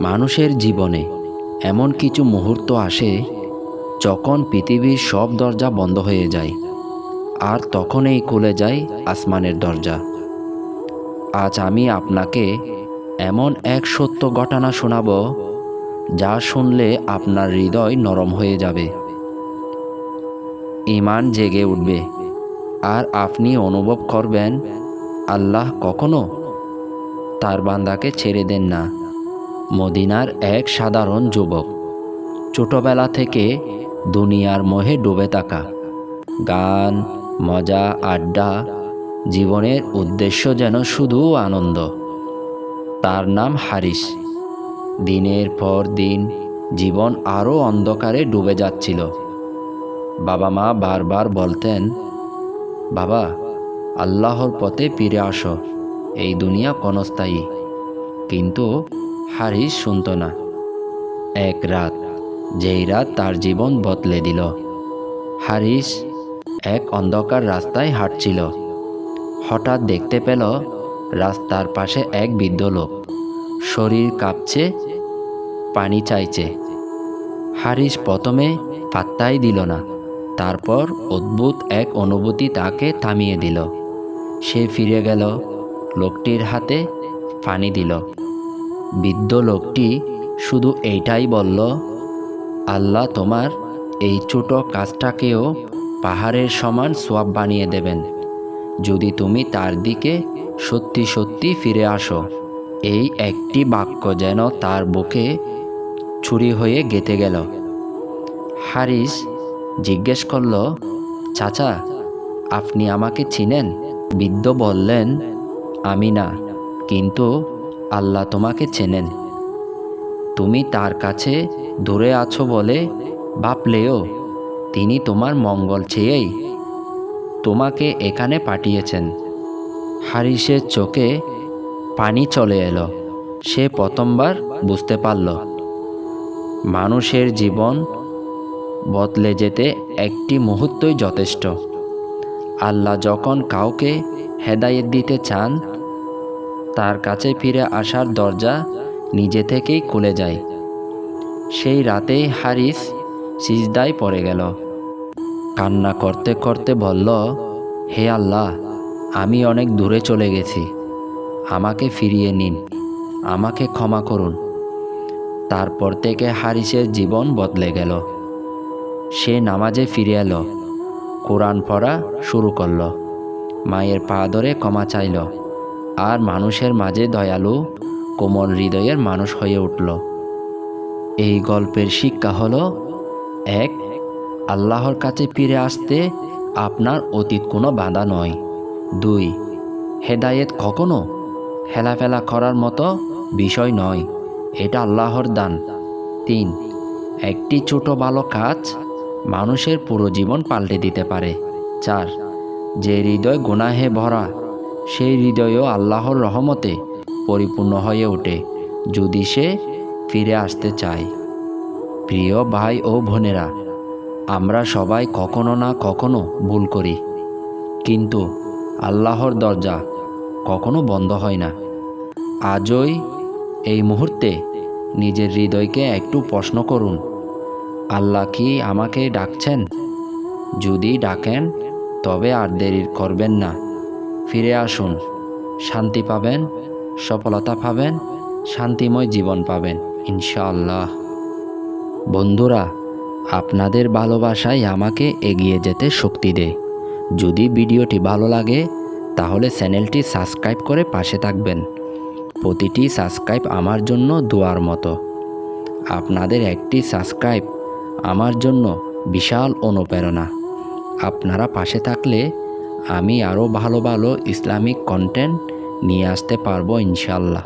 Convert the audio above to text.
মানুষের জীবনে এমন কিছু মুহূর্ত আসে যখন পৃথিবীর সব দরজা বন্ধ হয়ে যায়, আর তখনই খুলে যায় আসমানের দরজা। আজ আমি আপনাকে এমন এক সত্য ঘটনা শোনাব, যা শুনলে আপনার হৃদয় নরম হয়ে যাবে, ঈমান জেগে উঠবে, আর আপনি অনুভব করবেন আল্লাহ কখনো তার বান্দাকে ছেড়ে দেন না। মদিনার এক সাধারণ যুবক, ছোটবেলা থেকে দুনিয়ার মোহে ডুবে থাকা, গান, মজা, আড্ডা, জীবনের উদ্দেশ্য যেন শুধু আনন্দ। তার নাম হারিস। দিনের পর দিন জীবন আরও অন্ধকারে ডুবে যাচ্ছিল। বাবা মা বারবার বলতেন, বাবা, আল্লাহর পথে ফিরে আসো, এই দুনিয়া ক্ষণস্থায়ী। কিন্তু হারিস শুনত না। এক রাত, যেই রাত তার জীবন বদলে দিল। হারিস এক অন্ধকার রাস্তায় হাঁটছিল। হঠাৎ দেখতে পেল রাস্তার পাশে এক বৃদ্ধ লোক, শরীর কাঁপছে, পানি চাইছে। হারিস প্রথমে পাত্তাই দিল না। তারপর অদ্ভুত এক অনুভূতি তাকে থামিয়ে দিল। সে ফিরে গেল, লোকটির হাতে পানি দিল। বৃদ্ধ লোকটি শুধু এইটাই বলল, আল্লাহ তোমার এই ছোট কাজটাকেও পাহাড়ের সমান সওয়াব বানিয়ে দেবেন, যদি তুমি তার দিকে সত্যি সত্যি ফিরে আসো। এই একটি বাক্য যেন তার বুকে ছুরি হয়ে গেঁথে গেল। হারিস জিজ্ঞেস করল, চাচা, আপনি আমাকে চিনেন? বৃদ্ধ বললেন, আমি না, কিন্তু আল্লাহ তোমাকে চেনেন। তুমি তার কাছে দূরে আছো বলে ভাবলেও তিনি তোমার মঙ্গল চেয়েই তোমাকে এখানে পাঠিয়েছেন। হারিসের চোখে পানি চলে এলো। সে প্রথমবার বুঝতে পারল, মানুষের জীবন বদলে যেতে একটি মুহূর্তই যথেষ্ট। আল্লাহ যখন কাউকে হেদায়েত দিতে চান, তার কাছে ফিরে আসার দরজা নিজে থেকেই খুলে যায়। সেই রাতেই হারিস সিজদায় পড়ে গেল। কান্না করতে করতে বলল, হে আল্লাহ, আমি অনেক দূরে চলে গেছি, আমাকে ফিরিয়ে নিন, আমাকে ক্ষমা করুন। তারপর থেকে হারিসের জীবন বদলে গেল। সে নামাজে ফিরে এলো, কোরআন পড়া শুরু করল, মায়ের পা ধরে ক্ষমা চাইল, আর মানুষের মাঝে দয়ালু, কোমল হৃদয়ের মানুষ হয়ে উঠল। এই গল্পের শিক্ষা হলো, এক, আল্লাহর কাছে ফিরে আসতে আপনার অতীত কোনো বাধা নয়। দুই, হেদায়েত কখনো হেলাফেলা করার মতো বিষয় নয়, এটা আল্লাহর দান। তিন, একটি ছোট ভালো কাজ মানুষের পুরো জীবন পাল্টে দিতে পারে। চার, যে হৃদয় গুনাহে ভরা, সেই হৃদয়ও আল্লাহর রহমতে পরিপূর্ণ হয়ে ওঠে, যদি সে ফিরে আসতে চায়। প্রিয় ভাই ও বোনেরা, আমরা সবাই কখনো না কখনো ভুল করি, কিন্তু আল্লাহর দরজা কখনো বন্ধ হয় না। আজই এই মুহূর্তে নিজের হৃদয়কে একটু প্রশ্ন করুন, আল্লাহ কি আমাকে ডাকছেন? যদি ডাকেন, তবে আর দেরি করবেন না, ফিরে আসুন। শান্তি পাবেন, সফলতা পাবেন, শান্তিময় জীবন পাবেন ইনশাআল্লাহ। বন্ধুরা, আপনাদের ভালোবাসাই আমাকে এগিয়ে যেতে শক্তি দেয়। যদি ভিডিওটি ভালো লাগে, তাহলে চ্যানেলটি সাবস্ক্রাইব করে পাশে থাকবেন। প্রতিটি সাবস্ক্রাইব আমার জন্য দোয়ার মতো। আপনাদের একটি সাবস্ক্রাইব আমার জন্য বিশাল অনুপ্রেরণা। আপনারা পাশে থাকলে আমি আরও ভালো ভালো ইসলামিক কন্টেন্ট নিয়ে আসতে পারবো ইনশাআল্লাহ।